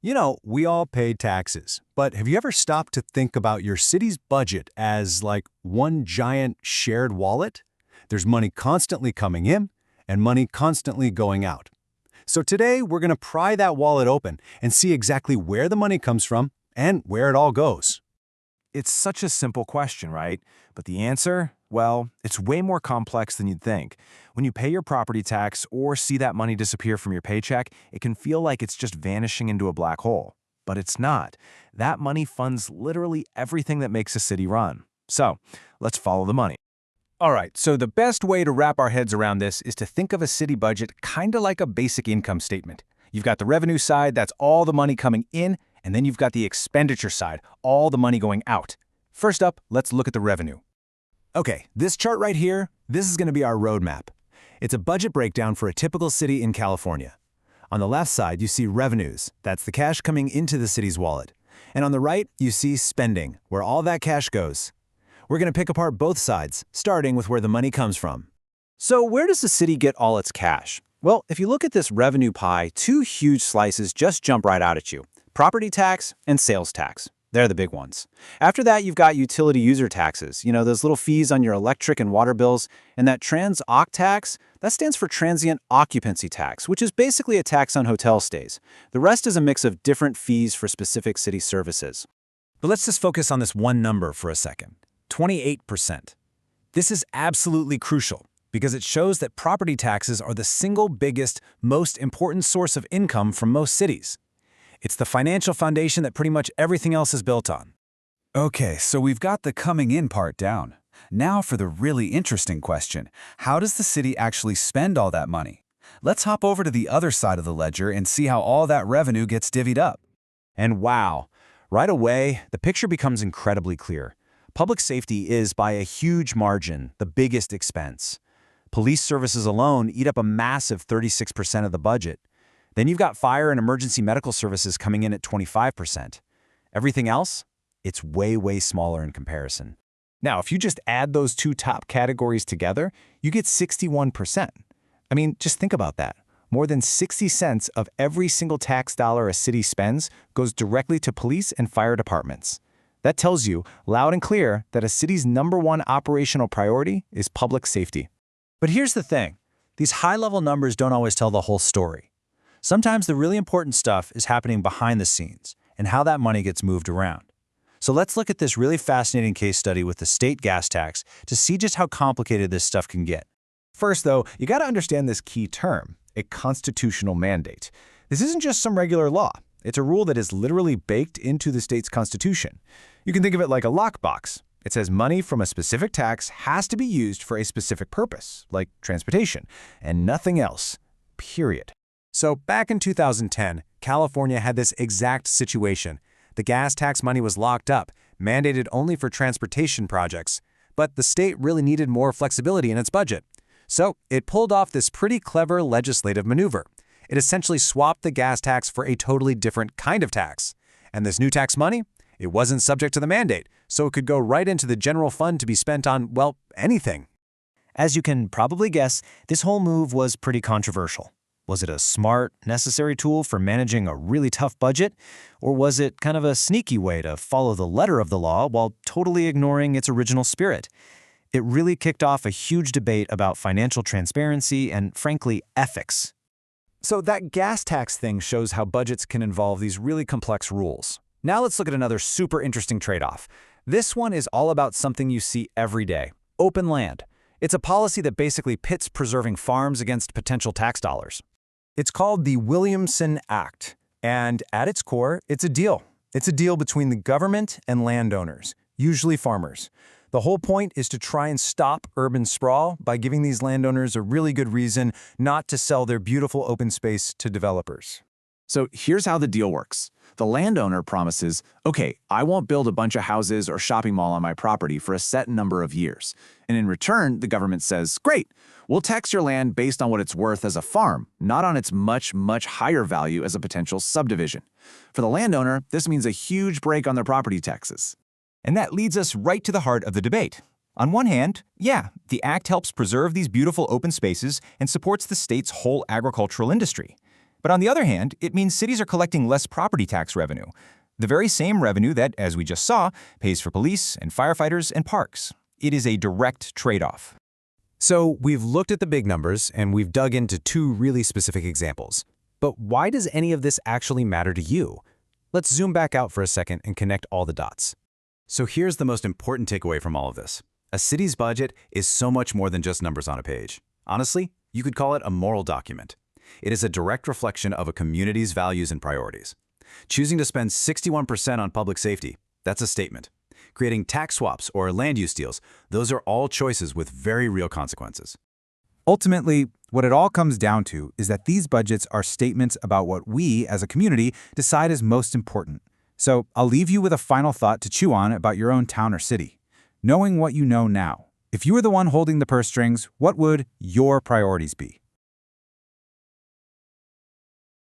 You know, we all pay taxes, but have you ever stopped to think about your city's budget as like one giant shared wallet? There's money constantly coming in and money constantly going out. So today we're going to pry that wallet open and see exactly where the money comes from and where it all goes. It's such a simple question, right? But the answer? Well, it's way more complex than you'd think. When you pay your property tax or see that money disappear from your paycheck, it can feel like it's just vanishing into a black hole. But it's not. That money funds literally everything that makes a city run. So, let's follow the money. All right, so the best way to wrap our heads around this is to think of a city budget kind of like a basic income statement. You've got the revenue side, that's all the money coming in, and then you've got the expenditure side, all the money going out. First up, let's look at the revenue. Okay, this chart right here, this is going to be our roadmap. It's a budget breakdown for a typical city in California. On the left side, you see revenues. That's the cash coming into the city's wallet. And on the right, you see spending, where all that cash goes. We're going to pick apart both sides, starting with where the money comes from. So where does the city get all its cash? Well, if you look at this revenue pie, two huge slices just jump right out at you. Property tax and sales tax. They're the big ones. After that, you've got utility user taxes, those little fees on your electric and water bills, and that TransOc tax, that stands for Transient Occupancy Tax, which is basically a tax on hotel stays. The rest is a mix of different fees for specific city services. But let's just focus on this one number for a second, 28%. This is absolutely crucial because it shows that property taxes are the single biggest, most important source of income from most cities. It's the financial foundation that pretty much everything else is built on. Okay, so we've got the coming in part down. Now for the really interesting question. How does the city actually spend all that money? Let's hop over to the other side of the ledger and see how all that revenue gets divvied up. And wow, right away, the picture becomes incredibly clear. Public safety is, by a huge margin, the biggest expense. Police services alone eat up a massive 36% of the budget. Then you've got fire and emergency medical services coming in at 25%. Everything else? It's way, way smaller in comparison. Now, if you just add those two top categories together, you get 61%. I mean, just think about that. More than 60 cents of every single tax dollar a city spends goes directly to police and fire departments. That tells you, loud and clear, that a city's #1 operational priority is public safety. But here's the thing. These high-level numbers don't always tell the whole story. Sometimes the really important stuff is happening behind the scenes and how that money gets moved around. So let's look at this really fascinating case study with the state gas tax to see just how complicated this stuff can get. First, though, you got to understand this key term, a constitutional mandate. This isn't just some regular law. It's a rule that is literally baked into the state's constitution. You can think of it like a lockbox. It says money from a specific tax has to be used for a specific purpose, like transportation, and nothing else, period. So back in 2010, California had this exact situation. The gas tax money was locked up, mandated only for transportation projects, but the state really needed more flexibility in its budget. So it pulled off this pretty clever legislative maneuver. It essentially swapped the gas tax for a totally different kind of tax. And this new tax money? It wasn't subject to the mandate, so it could go right into the general fund to be spent on, well, anything. As you can probably guess, this whole move was pretty controversial. Was it a smart, necessary tool for managing a really tough budget? Or was it kind of a sneaky way to follow the letter of the law while totally ignoring its original spirit? It really kicked off a huge debate about financial transparency and, frankly, ethics. So that gas tax thing shows how budgets can involve these really complex rules. Now let's look at another super interesting trade-off. This one is all about something you see every day, open land. It's a policy that basically pits preserving farms against potential tax dollars. It's called the Williamson Act, and at its core, it's a deal. It's a deal between the government and landowners, usually farmers. The whole point is to try and stop urban sprawl by giving these landowners a really good reason not to sell their beautiful open space to developers. So here's how the deal works. The landowner promises, okay, I won't build a bunch of houses or shopping mall on my property for a set number of years. And in return, the government says, great, we'll tax your land based on what it's worth as a farm, not on its much, much higher value as a potential subdivision. For the landowner, this means a huge break on their property taxes. And that leads us right to the heart of the debate. On one hand, yeah, the act helps preserve these beautiful open spaces and supports the state's whole agricultural industry. But on the other hand, it means cities are collecting less property tax revenue, the very same revenue that, as we just saw, pays for police and firefighters and parks. It is a direct trade-off. So we've looked at the big numbers and we've dug into two really specific examples. But why does any of this actually matter to you? Let's zoom back out for a second and connect all the dots. So here's the most important takeaway from all of this. A city's budget is so much more than just numbers on a page. Honestly, you could call it a moral document. It is a direct reflection of a community's values and priorities. Choosing to spend 61% on public safety, that's a statement. Creating tax swaps or land use deals, those are all choices with very real consequences. Ultimately, what it all comes down to is that these budgets are statements about what we, as a community, decide is most important. So I'll leave you with a final thought to chew on about your own town or city. Knowing what you know now, if you were the one holding the purse strings, what would your priorities be?